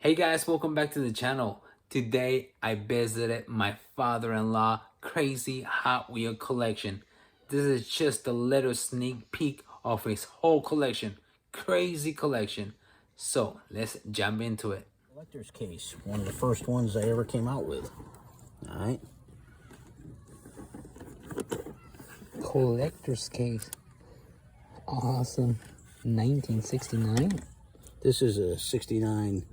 Hey guys, welcome back to the channel. Today I visited my father-in-law crazy Hot Wheel collection. This is just a little sneak peek of his whole collection. Crazy collection. So let's jump into it. Collector's case, one of the first ones I ever came out with. All right. Collector's case. Awesome. 1969. This is a 69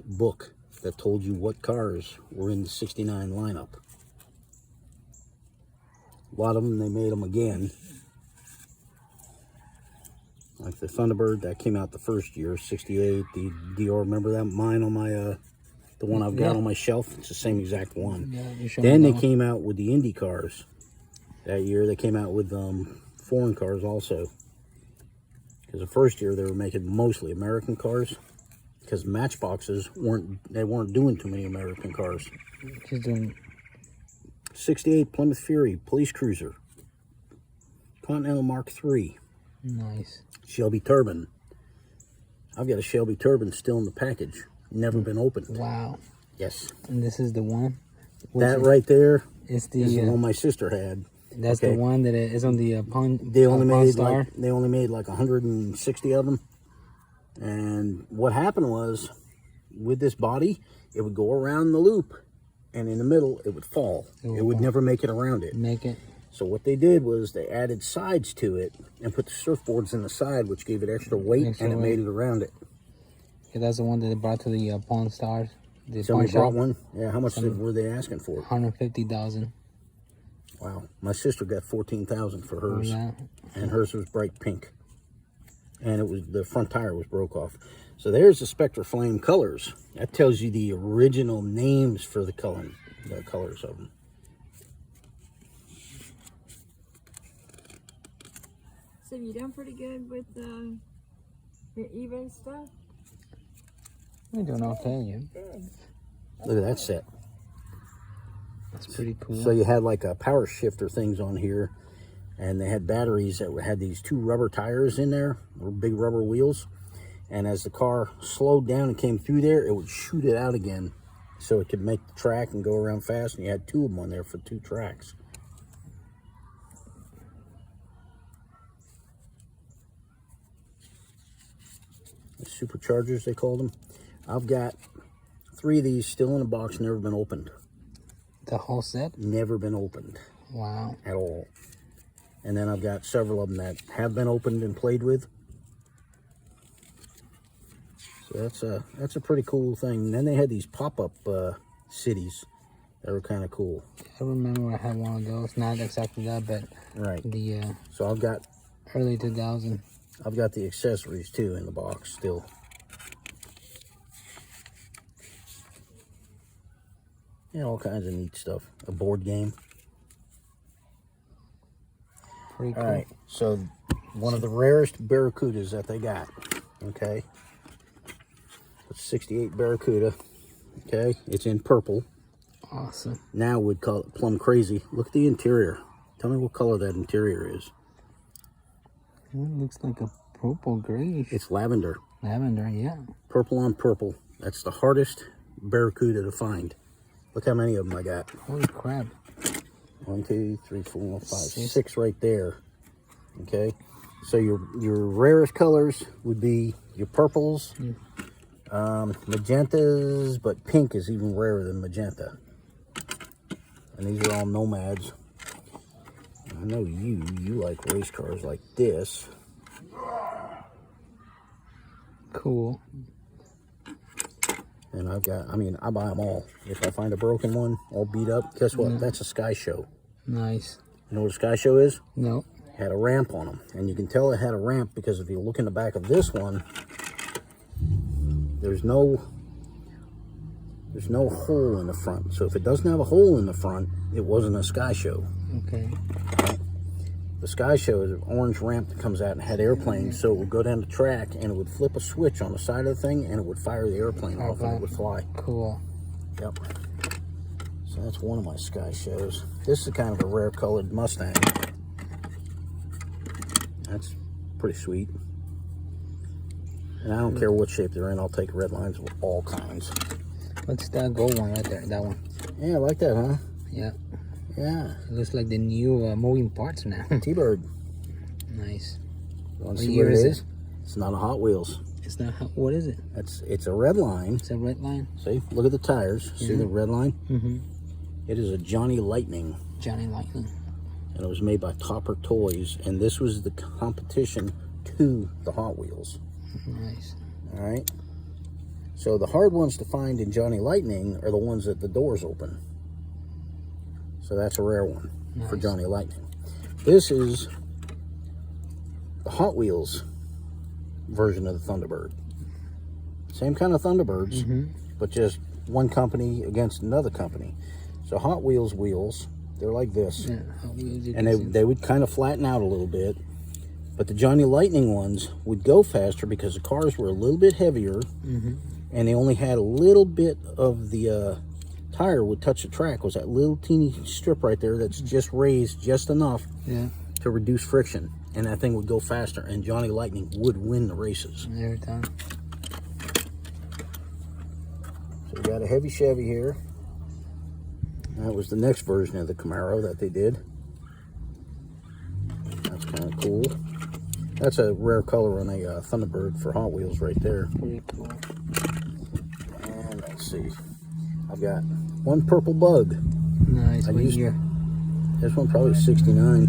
book that told you what cars were in the 69 lineup. A lot of them, they made them again. Like the Thunderbird, that came out the first year, 68. The Dior, remember that? Mine on my, the one I've got on my shelf. It's the same exact one. Yeah, Then they came out with the Indy cars. That year they came out with foreign cars also. Because the first year they were making mostly American cars. Because Matchboxes weren't doing too many American cars. She's doing 68 Plymouth Fury police cruiser, Continental Mark III, nice. Shelby Turbine. I've got a Shelby Turbine still in the package, never been opened. Wow. Yes. And this is the one. That right there is the one my sister had. That's the one that is on the pawn. They only made Star. they only made like 160 of them. And what happened was, with this body, it would go around the loop, and in the middle, it would fall. It would never make it around it. Make it. So what they did was they added sides to it and put the surfboards in the side, which gave it extra weight, and it made it around it. Yeah, that's the one that they brought to the Pawn Stars. Somebody brought one? Yeah, how much were they asking for? 150,000. Wow. My sister got 14,000 for hers, Yeah. and hers was bright pink. And it was, the front tire was broke off. So there's the Spectre Flame colors. That tells you the original names for the colors of them. So you done pretty good with your eBay stuff? We're doing okay, yeah. Good. Look at that set. That's pretty cool. So you had like a power shifter things on here, and they had batteries that had these two rubber tires in there, or big rubber wheels. And as the car slowed down and came through there, it would shoot it out again, so it could make the track and go around fast. And you had two of them on there for 2 tracks. The superchargers, they called them. I've got 3 of these still in a box, never been opened. The whole set? Never been opened. Wow. At all. And then I've got several of them that have been opened and played with. So that's a pretty cool thing. And then they had these pop-up cities that were kind of cool. I remember I had one of those. Not exactly that, but right. The so I've got early 2000. I've got the accessories too in the box still. Yeah, all kinds of neat stuff. A board game. Pretty cool. All right, so one of the rarest Barracudas that they got. Okay, it's 68 Barracuda. Okay, it's in purple. Awesome. Now we'd call it plum crazy. Look at the interior. Tell me what color that interior is. It looks like a purple grayish. It's lavender. Lavender, yeah. Purple on purple. That's the hardest Barracuda to find. Look how many of them I got. Holy crap. 1, 2, 3, 4, 5, 6 right there. Okay, so your rarest colors would be your purples, magentas, but pink is even rarer than magenta. And these are all Nomads. I know you like race cars like this. Cool. And I've got, I buy them all. If I find a broken one, all beat up, guess what? That's a Sky Show. Nice. You know what a Sky Show is? No. Had a ramp on them. And you can tell it had a ramp because if you look in the back of this one, there's no hole in the front. So if it doesn't have a hole in the front, it wasn't a Sky Show. Okay. The Sky Show is an orange ramp that comes out and had airplanes, so it would go down the track and it would flip a switch on the side of the thing and it would fire the airplane off and it would fly. Cool. Yep. So that's one of my Sky Shows. This is kind of a rare colored Mustang. That's pretty sweet. And I don't care what shape they're in. I'll take Redlines of all kinds. What's that gold one right there? That one. Yeah, I like that, huh? Yeah. Yeah. It looks like the new moving parts now. T-Bird. Nice. You want What to see year what it is is? it? It's not a Hot Wheels. It's not. What is it? It's a Redline. It's a Redline. See, look at the tires. See the Redline? Mm-hmm. It is a Johnny Lightning. Johnny Lightning. And it was made by Topper Toys. And this was the competition to the Hot Wheels. Nice. All right. So the hard ones to find in Johnny Lightning are the ones that the doors open. So that's a rare one for Johnny Lightning. This is the Hot Wheels version of the Thunderbird. Same kind of Thunderbirds, but just one company against another company. So Hot Wheels wheels, they're like this. Yeah, Hot Wheels, And they would kind of flatten out a little bit. But the Johnny Lightning ones would go faster because the cars were a little bit heavier, and they only had a little bit of the tire would touch the track. Was that little teeny strip right there that's just raised just enough to reduce friction, and that thing would go faster, and Johnny Lightning would win the races. Every time. So we got a heavy Chevy here. That was the next version of the Camaro that they did. That's kind of cool. That's a rare color on a Thunderbird for Hot Wheels right there. Pretty cool. And let's see. I've got one purple bug. Nice. What year? This one probably 69.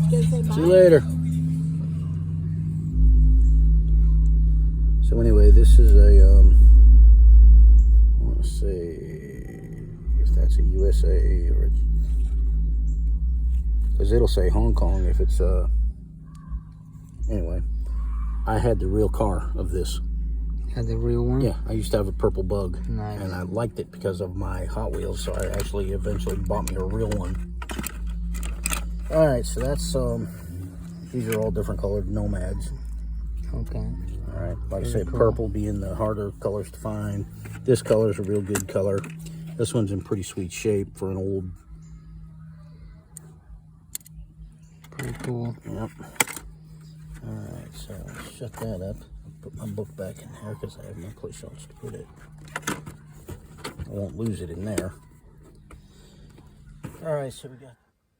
Gonna say See bye. you later. So anyway, this is a, I want to say if that's a USA or because it'll say Hong Kong if it's anyway, I had the real car of this. Had the real one? Yeah, I used to have a purple bug. Nice. And I liked it because of my Hot Wheels, so I actually eventually bought me a real one. All right, so that's these are all different colored Nomads. Okay. All right, like I said, cool. purple being the harder colors to find. This color is a real good color. This one's in pretty sweet shape for an old. Pretty cool. Yep. All right, so shut that up. Put my book back in there because I have no place else to put it. I won't lose it in there. All right, so we got.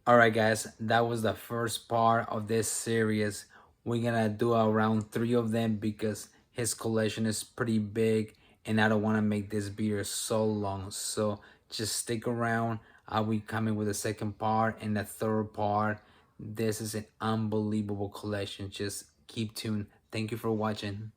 All right, guys, that was the first part of this series. We're gonna do around 3 of them because his collection is pretty big and I don't want to make this video so long. So just stick around. I'll be coming with the second part and the third part. This is an unbelievable collection. Just keep tuned. Thank you for watching.